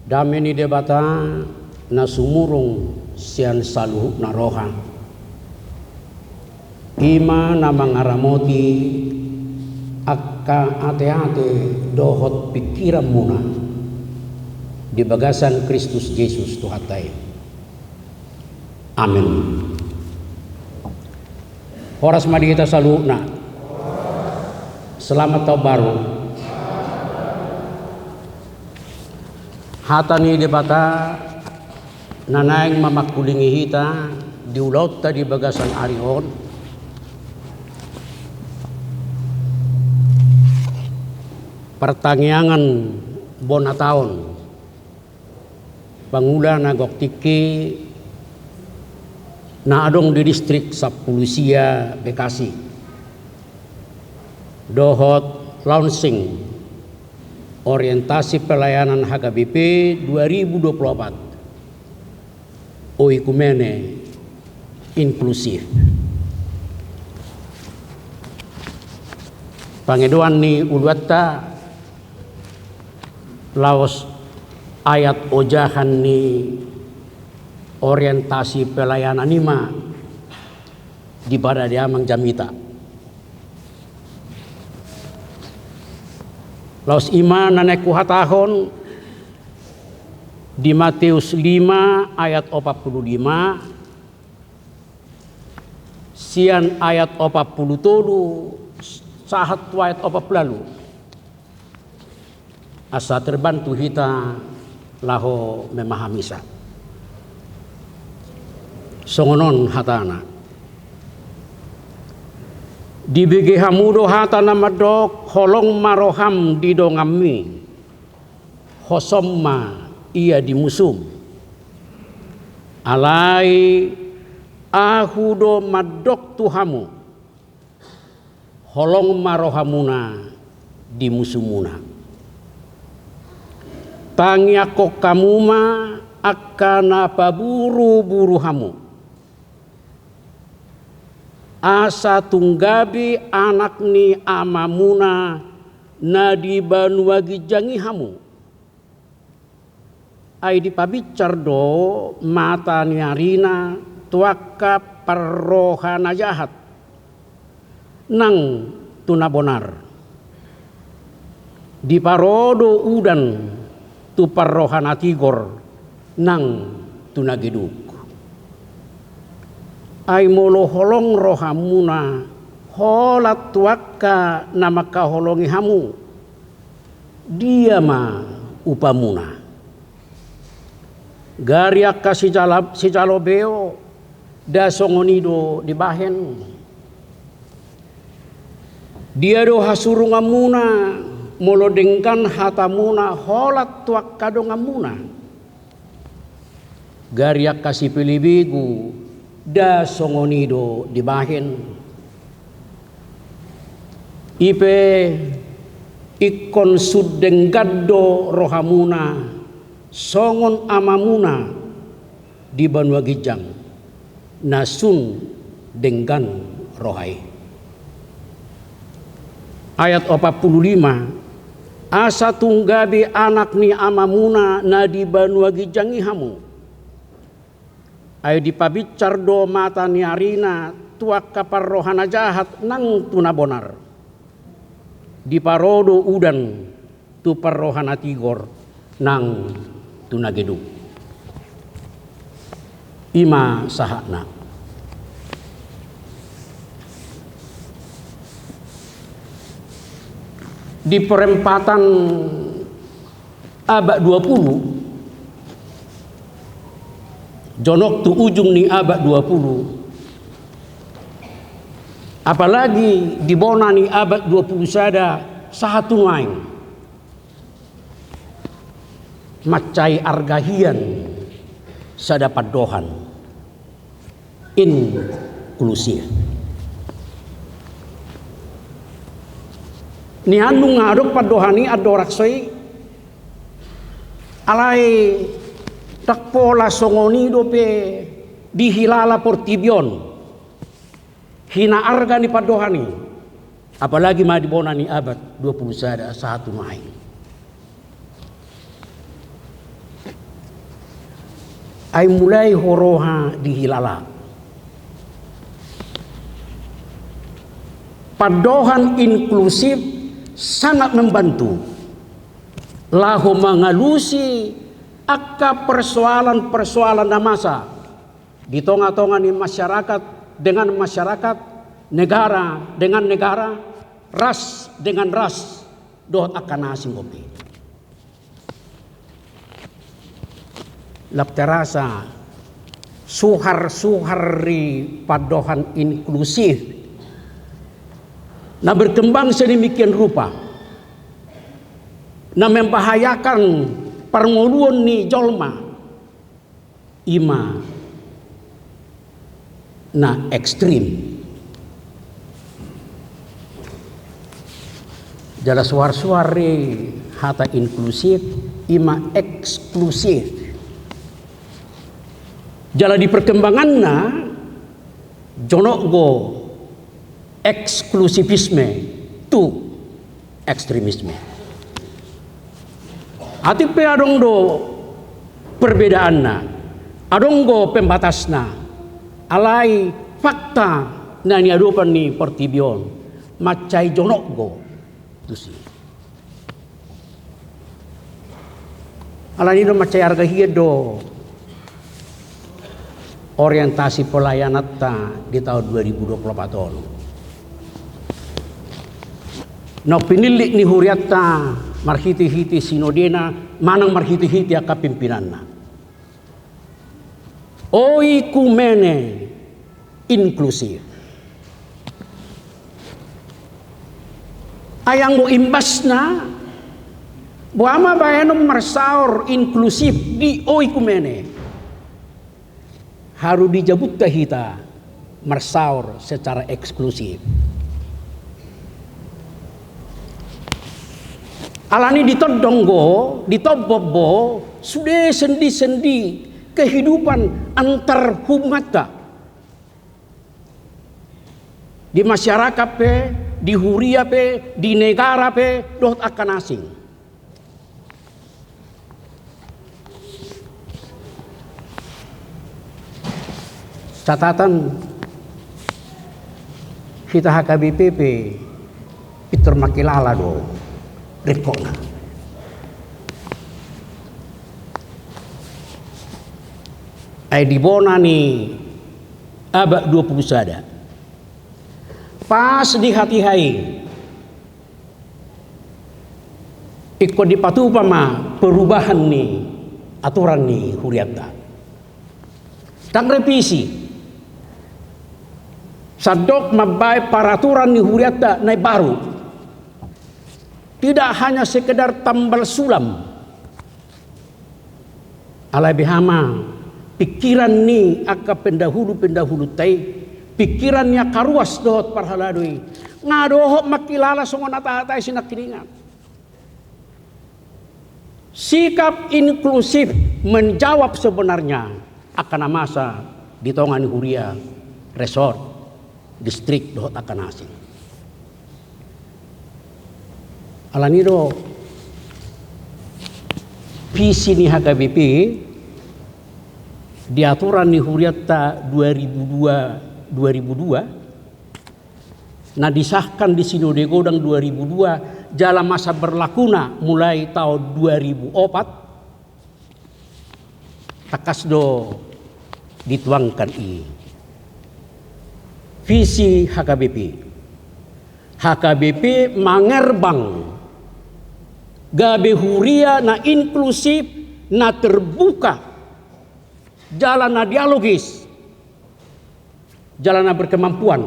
Dami ni debata na sumurong siyan saluhuk na roha. Ima na mangaramoti akka ate-ate dohot pikiran muna di bagasan Kristus Yesus Tuhatay. Amin. Horas madi kita saluhuk na. Selamat tahun baru. Hatani debata nanaing mamakulingi hita diulaut ta di bagasan arihon. Pertangyangan bona taon pangula na goktiki na adong di distrik Sapulusia Bekasi dohot launching orientasi pelayanan HKBP 2024 Oikumene inklusif. Pangeduan ni uluatta laos ayat ojahan ni orientasi pelayanan nima di pada dia mengjamita. Laos ima naneku hatahon di Matius 5 ayat 45 sian ayat 47 sahat ayat 40 asa terbantu hita laho memahami sa songonon hatana dibigi hamudo hatana madok holong maroham didongami hosomma ia dimusum alai ahudo madok tuhamu holong marohamuna dimusumuna tangiako kamuma akana paburu-buru hamu asa tunggabi anak ni amamuna nadiban wagi jangi hamu ay di pabicar do mata ni arina tuaka perrohana jahat nang tunabonar di parodo udan tu perrohana tigor nang tunageduk ay molo holong rohamuna holat tuaka nama kaholongi hamu dia ma upamuna gariak si jalobeo da songonido dibahen dia do hasurungamuna molo dengkan hatamuna holat tuaka dongamuna gariak kasih pilibigu da songonido dibahen ipe ikon sudeng gaddo rohamuna songon amamuna di Banua Gijang nasun denggan rohai ayat 45 asa tunggabi anak ni amamuna na di Banua Gijang ihamu ayo dipabicar do mata ni arina tuak kapar rohana jahat nang tunabonar di parodo udan tu parrohana tigor nang tunageduk ima sahakna di perempatan abad 20 jonok tu ujung ni abad 20 apalagi di bona ni abad 20 sada satu main macai argahian sada padohan inklusif ni anu ngadok padohani adoraksoi alai tak pola songoni dope dihilala portibion hina arga ni padohani apalagi ma di bona ni abad 20 sada satu main ay mulai horoha dihilala. Padohan inklusif sangat membantu lahu mengalusi akka persoalan-persoalan masa di tengah-tengah ni masyarakat dengan masyarakat, negara dengan negara, ras dengan ras, dohot akan asing kopi. Lap terasa suhar-suhari padohan inklusif na berkembang sedemikian rupa na membahayakan pernguluan ni jolma ima na ekstrim. Jala suar-suari hata inklusif ima eksklusif. Jala di perkembangannya jonok go eksklusivisme tu ekstremisme. Hati pe adong do perbedaanna, adong go pembatasna, alai fakta na ni adupan ni pertibion macai jonok go tu si. Alani do macai harga do orientasi pelayanan di tahun 2024 tahun. No pinilik ni huriatta marhiti-hiti sinodena manang marhiti-hiti aka pimpinanna. Oi kumene inklusif. Ayang mo imbasna buama bayanom marsaur inklusif di oi kumene. Harus dijabut kita marsaur secara eksklusif. Alani ditodonggo, ditobobo, sudah sendi-sendi kehidupan antar humata. Di masyarakat pe, di huria pe, di negara pe, doh akan asing. Catatan kita HKBPP Peter Makilala do rekona. Ay di bona ni abad 20 sada. Pas di hati hai ikut dipatuh pama perubahan ni aturan ni huriata. Tang revisi sadok mabai peraturan ni huriata naik baru. Tidak hanya sekedar tambal sulam. Alai bihama pikiran ni aka pendahulu tai pikirannya karuas dohot parhaladui ngadohok makilala songon ata-ata sinakiningan. Sikap inklusif menjawab sebenarnya akan masa di tongan huria resort distrik dohot akan asing. Alanido visi ni HKBP di aturan ni huriata 2002 nah disahkan di Sinode Godang 2002 dalam masa berlakuna mulai tahun 2004 takasdo dituangkan visi HKBP mangerbang gabe huria na inklusif na terbuka jalan na dialogis jalan na berkemampuan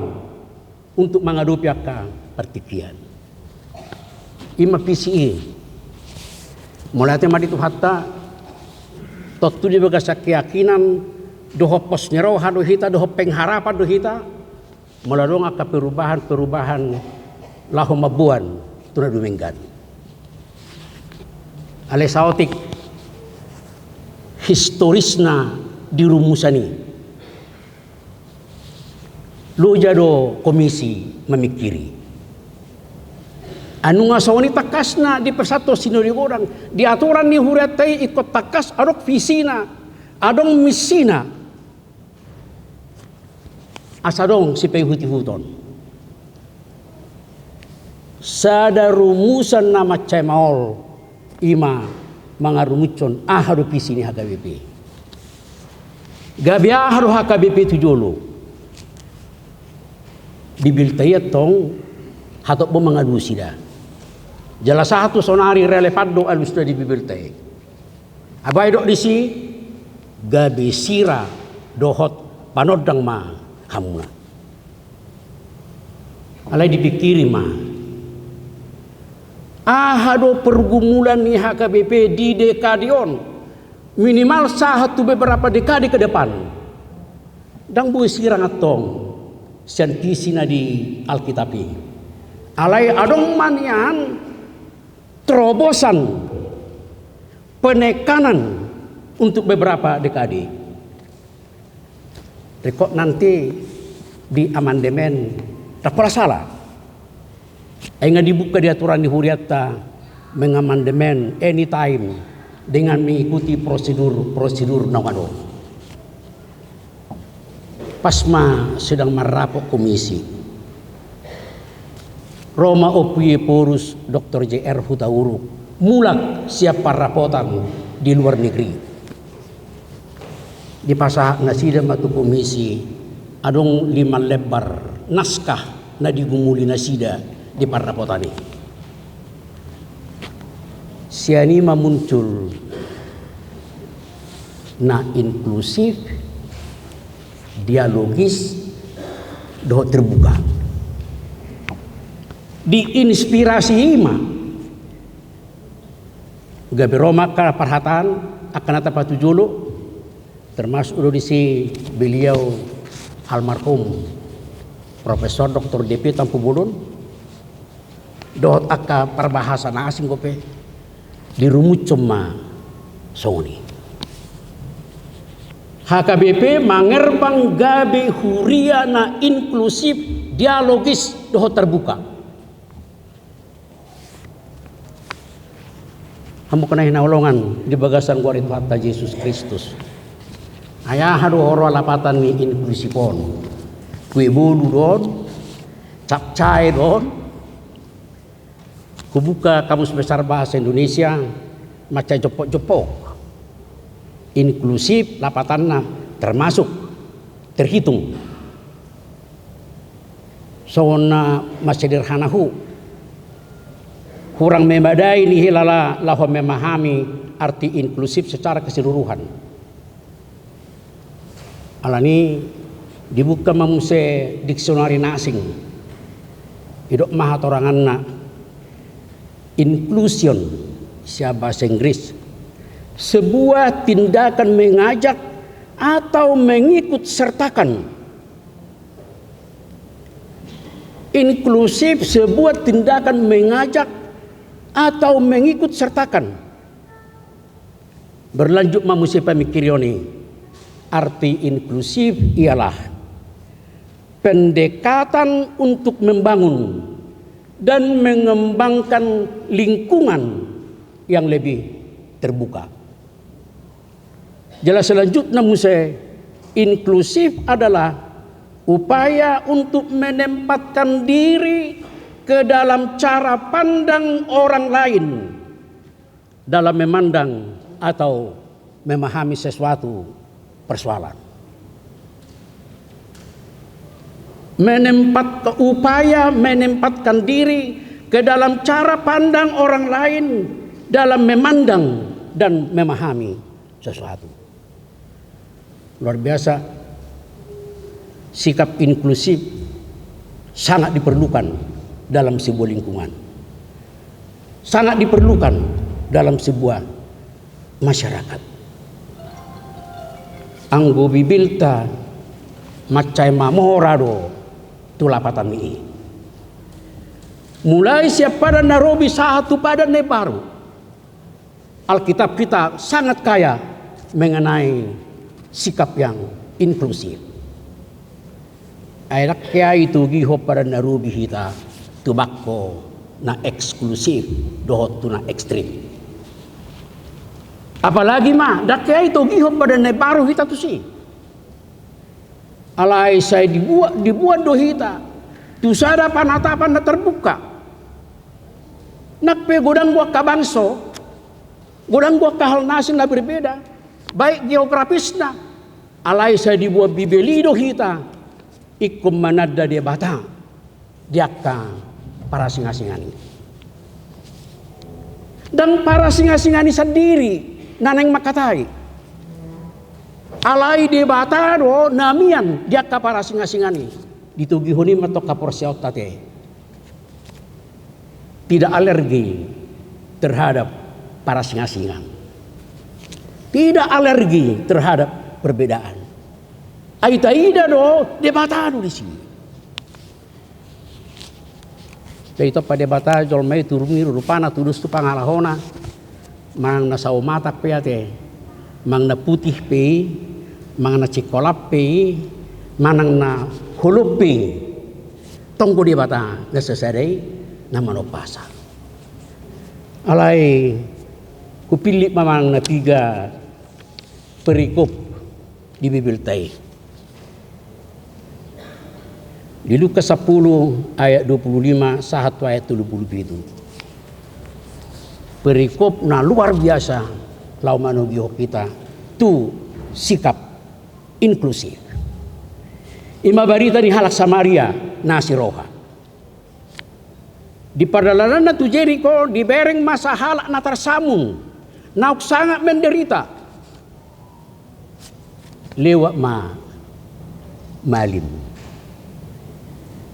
untuk menghadapi akan pertikaian ima PCE mulai tema itu hatta totu di bagasa keyakinan doho pos nyeroha do hita doho pengharapan do hita melalui akan perubahan lahu mabuan tuna dumenggan ale saotik historisna dirumusani lu jado komisi memikiri anu ngasawani takasna di persatu Sinode Godang di aturan ni huriatai ikut takas adok visina adong misina asadong si huti-huton. Sada rumusan nama cemaol ima mangarumucon ahadu pisini HKBP. Gabi ahadu HKBP tujolo. Bibiltayat tong hatok bo mangadu sida. Jala satu sonari relevado alus di bibiltay. Abai dok disi gabi sira dohot panodang ma hamuna. Alai dipikiri ma. Ahado pergumulan ni HKBP di dekadion minimal satu beberapa dekade ke depan. Dang bu sirang atong sian di Alkitabi. Alai adong manian terobosan penekanan untuk beberapa dekade. Rekod nanti di amandemen tak pernah salah. Enggak dibuka di aturan di Huriata mengamandemen anytime dengan mengikuti prosedur nawado. Pasma sedang merapok komisi. Roma Opie Porus Dr. JR Hutauruk mulak siapa rapotan di luar negeri. Di pasah nasida matu komisi adong 5 lebar naskah na digumuli nasida di parapotani. Sianima muncul na inklusif, dialogis, doh terbuka. Diinspirasi ima gabi Roma ka perhatan akan ata patujulu termasuk udisi beliau almarhum Profesor Dr. DP Tampu Bulun dohot aka perbahasa na asing kope dirumut cuma songoni. HKBP mangerbang gabe huria na inklusif dialogis dohot terbuka. Kamu kena hinaulongan di bagasan gua itu hatta Yesus Kristus. Ayah hadu horo lapatan ni inklusifon. Kue bolu don, capcay don. Kubuka kamus besar bahasa Indonesia macam jopok-jopok. Inklusif lapatanna termasuk terhitung. Sona masederhanahu. Kurang memadai nih lala lahu memahami arti inklusif secara keseluruhan. Alani dibuka mamuse diksionari nasing. Idok maha toranganna inclusion siapa bahasa Inggris sebuah tindakan mengajak atau mengikut sertakan. Inklusif sebuah tindakan mengajak atau mengikut sertakan. Berlanjut mamusia pemikirioni. Arti inklusif ialah pendekatan untuk membangun dan mengembangkan lingkungan yang lebih terbuka. Jelas selanjutnya musia inklusif adalah upaya untuk menempatkan diri ke dalam cara pandang orang lain dalam memandang atau memahami sesuatu persoalan. Upaya menempatkan diri ke dalam cara pandang orang lain dalam memandang dan memahami sesuatu. Luar biasa, sikap inklusif sangat diperlukan dalam sebuah lingkungan, sangat diperlukan dalam sebuah masyarakat. Anggo bibilta macai mamorado tulapatan ini. Mulai siap pada Nairobi satu pada baru. Alkitab kita sangat kaya mengenai sikap yang inklusif. Ayat kaya itu giho pada Nairobi kita. Tubako na eksklusif dohot tu na ekstrim. Apalagi mah dakya itu gihop pada baru hita tu si. Alai saya dibuat do hita. Tu sada panatapan na terbuka. Nakpe godang gua kabanso, godang gua kahal nasin na berbeda. Baik geografisna. Alai saya dibuat bibeli do hita. Ikum manada dia bata. Diaka para singa-singani. Dan para singa-singani sendiri naneng makatai. Alai de batado namian dia ka para singa-singani. Ditugihuni matok kapor siot tate. Tidak alergi terhadap para singa-singan. Tidak alergi terhadap perbedaan. Aita ida do de batado di sini. Itu pada bata jolmai turumi rupana tudus tu pangalahona. Mang na sao matak pe ate, mang na putih pe, mang na cikolap pe, manang na hulup pe. Tongko di bata nesesadai na manopasa. Alai kupilih mamang na 3 perikop di Bibil tai. Di Lukas 10 ayat 25 satu ayat 27. Perikop na luar biasa lau manugio kita tu sikap inklusif. Ima barita ni halak Samaria nasi roha. Di perjalanan na tu Jericho di bereng masa halak na tersamun nauk sangat menderita. Lewat malim.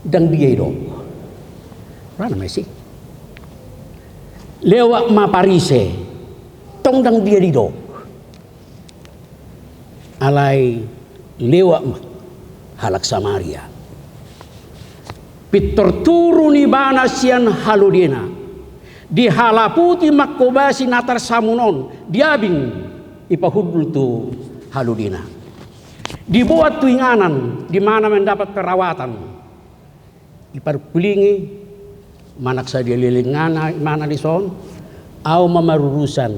Dan dia hidup. Mana masih? Lewat parise, tong dang dia hidup. Alai lewat halak Samaria. Pitor turu ni bana sian haludina. Di halaputi makobasi natar samunon. Diabing ipahudul tu haludina. Dibuat tuinganan di mana mendapat perawatan. Iparpulingi manak sa dia lilingana mana di son au mamarurusan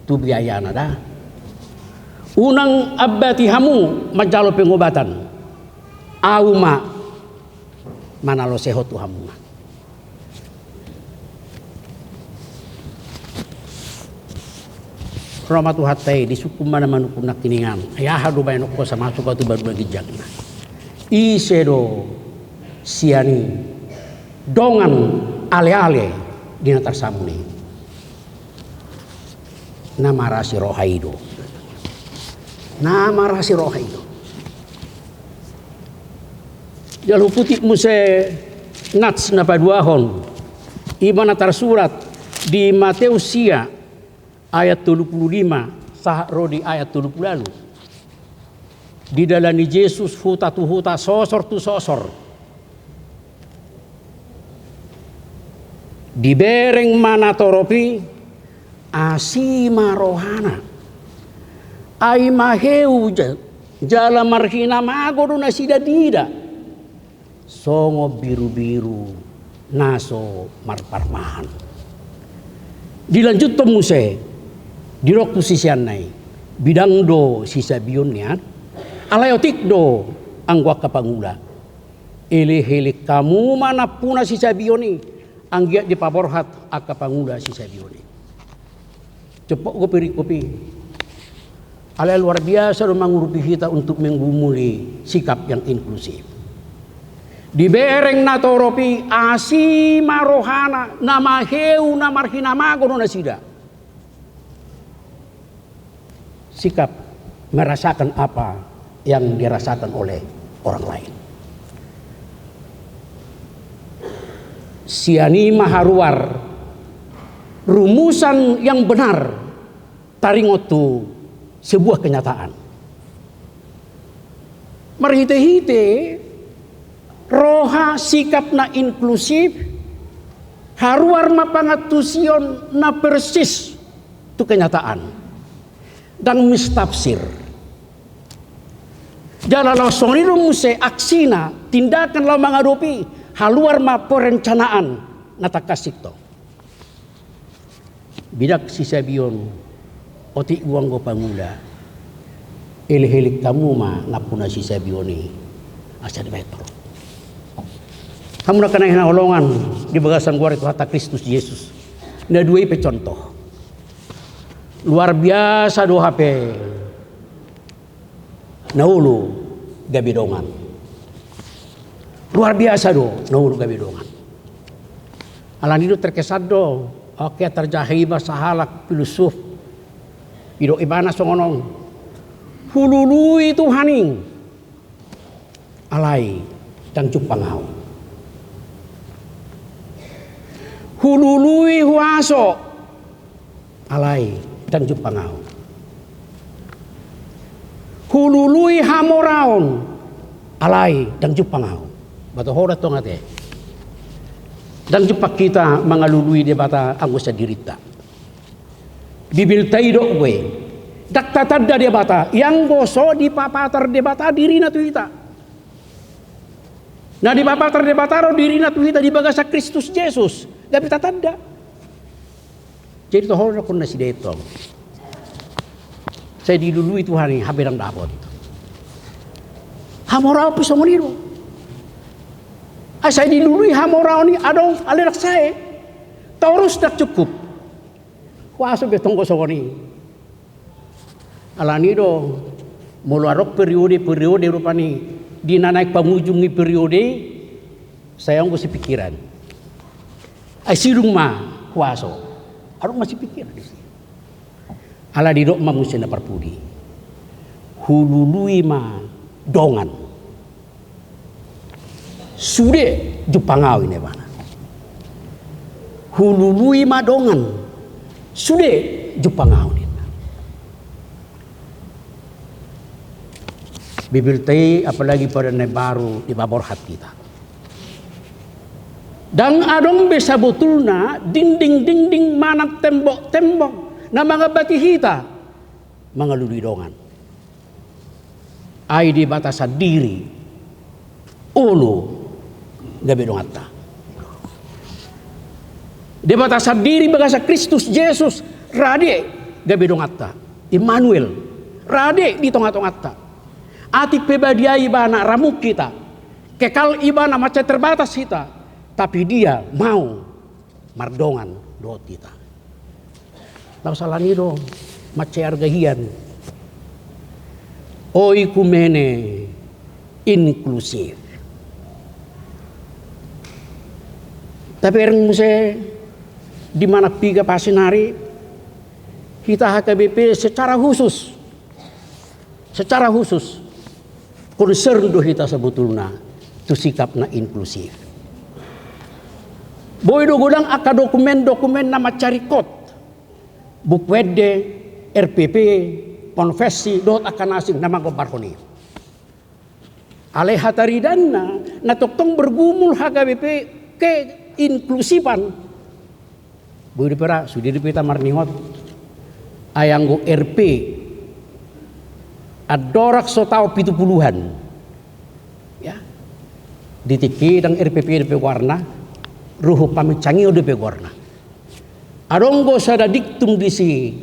tu biayana dah. Unang abati hamu majalo pengobatan. Au mana lo seho tu hamu. Roma tu hatai di suku mana manukum nak tiningan. Ayah hadu bayan ko sama suka tu baru lagi jagna. Isedo siani dongan ale-ale di natar samuni. Nama rasi rohaido. Nama rasi rohaido. Jalu putih muse nats na paduahon. Iba natar surat di Matius sia ayat 35 sah rodi ayat 30 lalu. Di dalam Yesus huta tu huta sosor tu sosor. Di bereng mana toropi asima rohana ai maheu jala marhina magodo nasida dida songo biru-biru naso marparmahan dilanjut temuse dirok tu sisian nai bidang do sisa bionnya alayotik do anggwa kapangula ele-hele kamu mana puna sisa bioni anggiat di paborhat aka pangula si sabione. Cepok go perikopi. Ala luar biasa mengurupi kita untuk menggumuli sikap yang inklusif. Di bereng na toropi asima rohana nama heu na marhina magono nasida. Sikap merasakan apa yang dirasakan oleh orang lain. Siani maharuar rumusan yang benar taringotu sebuah kenyataan. Merhite-hite roha sikap na inklusif haruar mapangatusion na persis tu kenyataan dan mistafsir. Jalala soniro muse aksina tindakan la menghadapi haluar ma perencanaan natakas sikto. Bidak si sabion Oti uang go pangula. Ele-helik kamu ma ngapuna si sabioni. Asa di metro. Kamu nak kena holongan di bagasan gua itu hata Kristus Yesus. Na dua ipe contoh. Luar biasa do HP. Naulu gabidongan. Luar biasa do naulu gabidongan. Alan itu terkesan do. Oke terjahiba sahalak filosof. Ido ibana songonong. Hulului Tuhaning. Alai dan cupangau. Hulului huaso. Alai dan cupangau. Hulului hamoraon. Alai dan cupangau. Batu horat tong ate. Dan cepat kita mengalului debata anggota dirita. Bibil taidok gue. Dak tatadda debata yang goso di papatar debata diri na tuita. Nah di papatar debataro diri na tuita di bagasa Kristus Yesus. Gabi tatadda. Jadi tohor na kun nasi detong. Saya dilului Tuhan ini habis dapat. Hamorau pisau meniru. Saya dilului hamorau ni adong alirak saya. Taurus dak cukup. Kuasa betong kosongoni. Alani do meluarok periode rupani di naik pamujungi periode saya masih pikiran. Si rumah kuasa. Harus masih pikiran di sini. Ala di dok mamusia na parpudi. Hulului ma dongan. Sude jupangau ini bana. Hulului ma dongan. Sude jupangau ini. Bibil tei apalagi pada baru di babor hati kita. Dan adong bisa betulna dinding manak tembok na mga batihita mga lulidongan. Ay di batasan diri ulo gabi dongata. Di batasan diri bagasa Kristus Yesus rade gabi dongata. Immanuel rade di tonga-tongata. Atik pebadia ibana ramuk kita. Kekal ibana macam terbatas kita. Tapi dia mau mardongan doa kita. Tahu salah ni do macam argahian. Oikumene inklusif. Tapi orang muse di mana piga pasinari kita HKBP secara khusus concern do kita sebetulnya tu sikapna inklusif. Boy do gulang aka dokumen nama carikot. Bupwede, RPP, konfesi, dot akan asing nama gobarhoni. Aleh hataridanna natoktong bergumul HKBP ke inklusifan. Boy dipera sudi dipita marningot. Ayanggo RP adorak so tau 70-an. Ya. Ditiki dang RPP DP warna ruhu pamicangi udah pegorna. Adonggo sada diktum disi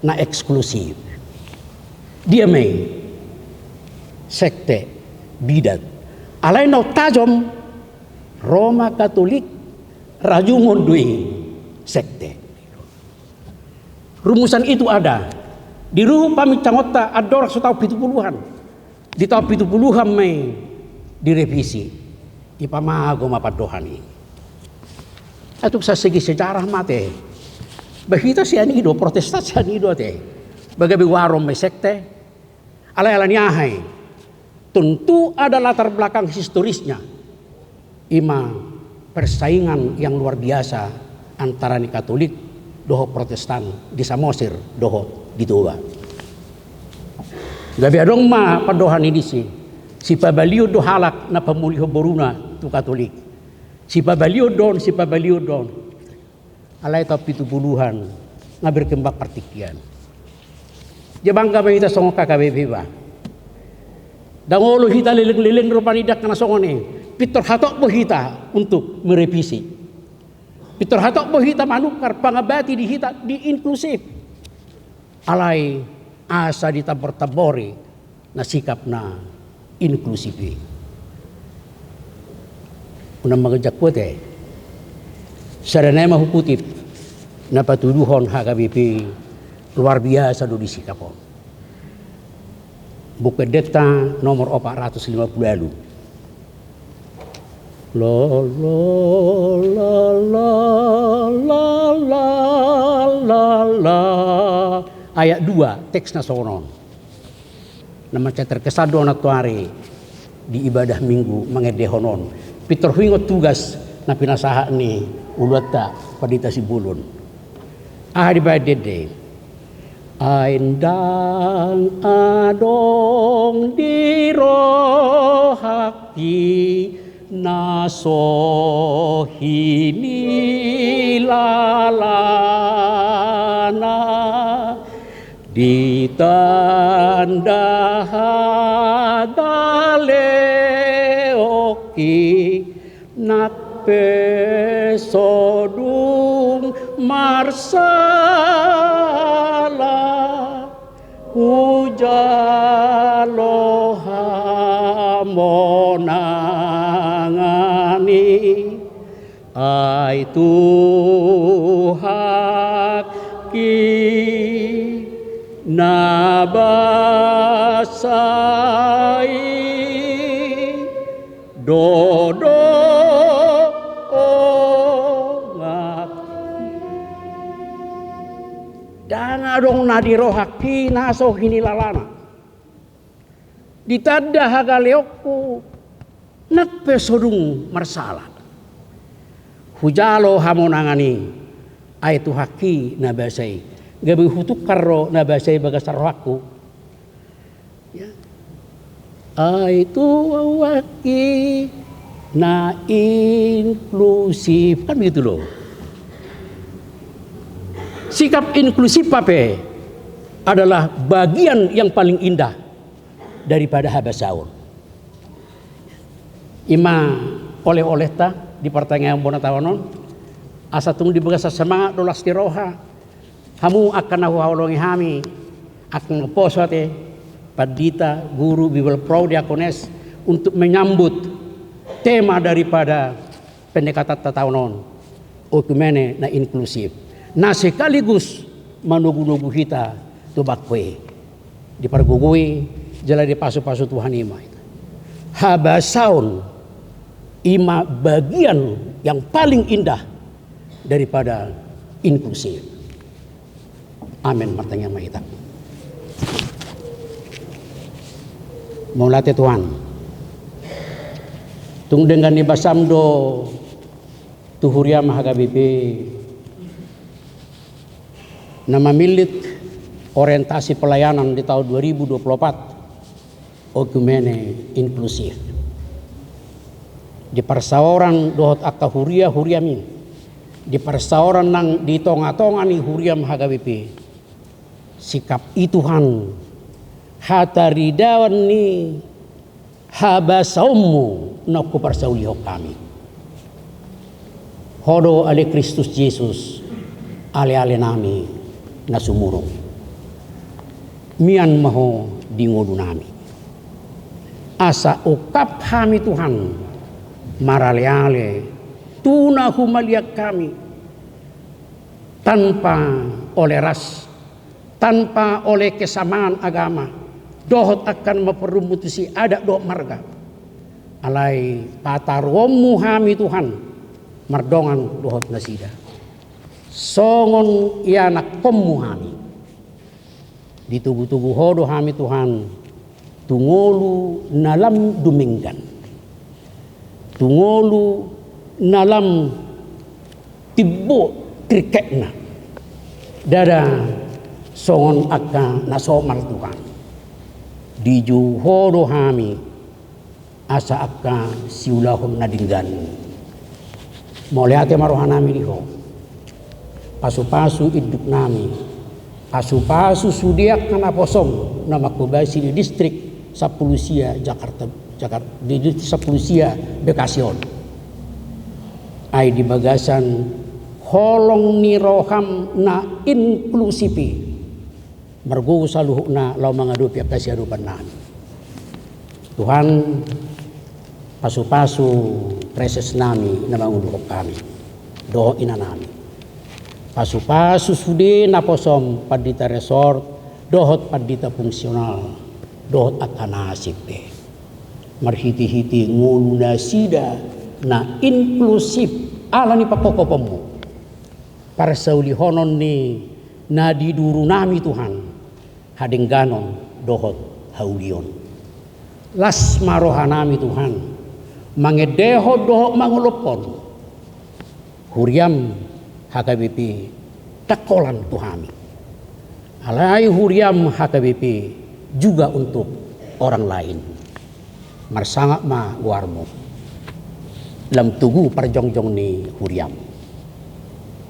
na eksklusif. Dia may sekte bidat. Alay no tajom Roma Katolik rajumon dui sekte. Rumusan itu ada di ruhu pamicangota ador setau 70-an. Di tahun 70-an may direvisi. Ipamago mapadohani. Atuk sa segi sejarah mate. Bahita si anido protestat si anido te. Bagabi warom may sekte. Alay-alay niyahay. Tentu ada latar belakang historisnya. Ima persaingan yang luar biasa antara ni Katolik doho Protestan di Samosir doho di Tuba. Gabi adong ma padohani disi. Si pabaliw do halak na pamulih boruna tu Katolik. Si pabaliw don. Alay tau 70-an nga berkembang partikian. Jabangga ba ita songo KKBP ba? Dangolo hita liling-liling rupanidak na songone. Pitor hatok po hita untuk merevisi. Pitor hatok po hita manukar pangabati di hita di inklusif. alai asa ditabor-tabori na sikap na inklusifi. Unang magajak po saranay mahukutip na patuduhon hagabipi luar biasa do disikapon. Buku deta nomor 450. La la la la la la la la. Ayat 2 teksna sonon. Nama terkesan doa tuari di ibadah minggu mengedehonon. Peter Huingot tugas na pinasaha ni ulata padita si bulun. Ahadi badede. Aindang adong di rohaki naso hinilalana ditanda hadaleoki nape sodung marsala ujaloha monangani ai Tuhan ki nabasai dodo dan adong nadirohaki naso hinilalana ditanda hagaleokku nakpe sodung marsala hujalo hamonangani ay tuhaki nabasay gabi hutuk karro nabasay bagasarwaku ya ay tuwaki na inklusif kan begitu loh. Sikap inklusif pape adalah bagian yang paling indah daripada habasaun. Ima oleh-oleh ta di pertanyaan bonatawanon asa tung dibagasa semangat dolas tiroha hamu akan nahuhawalongi hami akan ngeposate padita guru Bible Pro Diakones untuk menyambut tema daripada pendekatan tatawanon okumene na inklusif. Nah sekaligus manugu-nugu kita tubakwe dipergugui jala di pasu-pasu Tuhan ima habasaun ima bagian yang paling indah daripada inklusif. Amin martanya kita mau latih Tuhan tung dengan ibasamdo tuhuria mahagabipi nama milit orientasi pelayanan di tahun 2024 okumene inklusif di persauran dohot akka huria huriami di persauran nang di tonga-tongani huriam hagawipi sikap ituhan hataridawan ni habasaumu naku persaulihok kami hodo ale Kristus Yesus ale-ale nami na sumurong mian maho dingodu nami asa ukap hami Tuhan marale-ale tuna humaliak kami tanpa oleh ras tanpa oleh kesamaan agama dohot akan memperumutusi adat doh marga alai pataromu hami Tuhan mardongan dohot nasida songon ianak pemuhami di tubuh-tubuh hodo hami Tuhan tungolu nalam duminggan tungolu nalam tibbo kriketna dada songon akka nasomal Tuhan diju hodo hami asa akka siulahon nadinggan moliate marohanami diho pasu-pasu hidup nami pasu-pasu sudiak na posong na makubasi di distrik Sapulusia Jakarta di distrik Sapulusia Bekasion ay di bagasan holong ni roham na inklusifi Margo sa luhok na law mga dupi at kasiarupan namin. Tuhan, pasu-pasu preses nami na manguluhok kami. Doho ina nami. Pasu-pasu sudi na posom padita resort, dohot padita fungsional, dohot at anasip marhiti-hiti ngulu na sida na inklusif ala ni pakokopamu para sa ulihonon ni na diduru nami Tuhan hading ganon dohot haulion las maroha nami Tuhan mangedeho dohot mangulopon huriam HKBP takolan Tuhami alai huriam HKBP juga untuk orang lain marsangak ma warmo lam tugu parjongjong ni huriam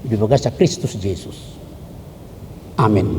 dibaga sa Kristus Yesus. Amin.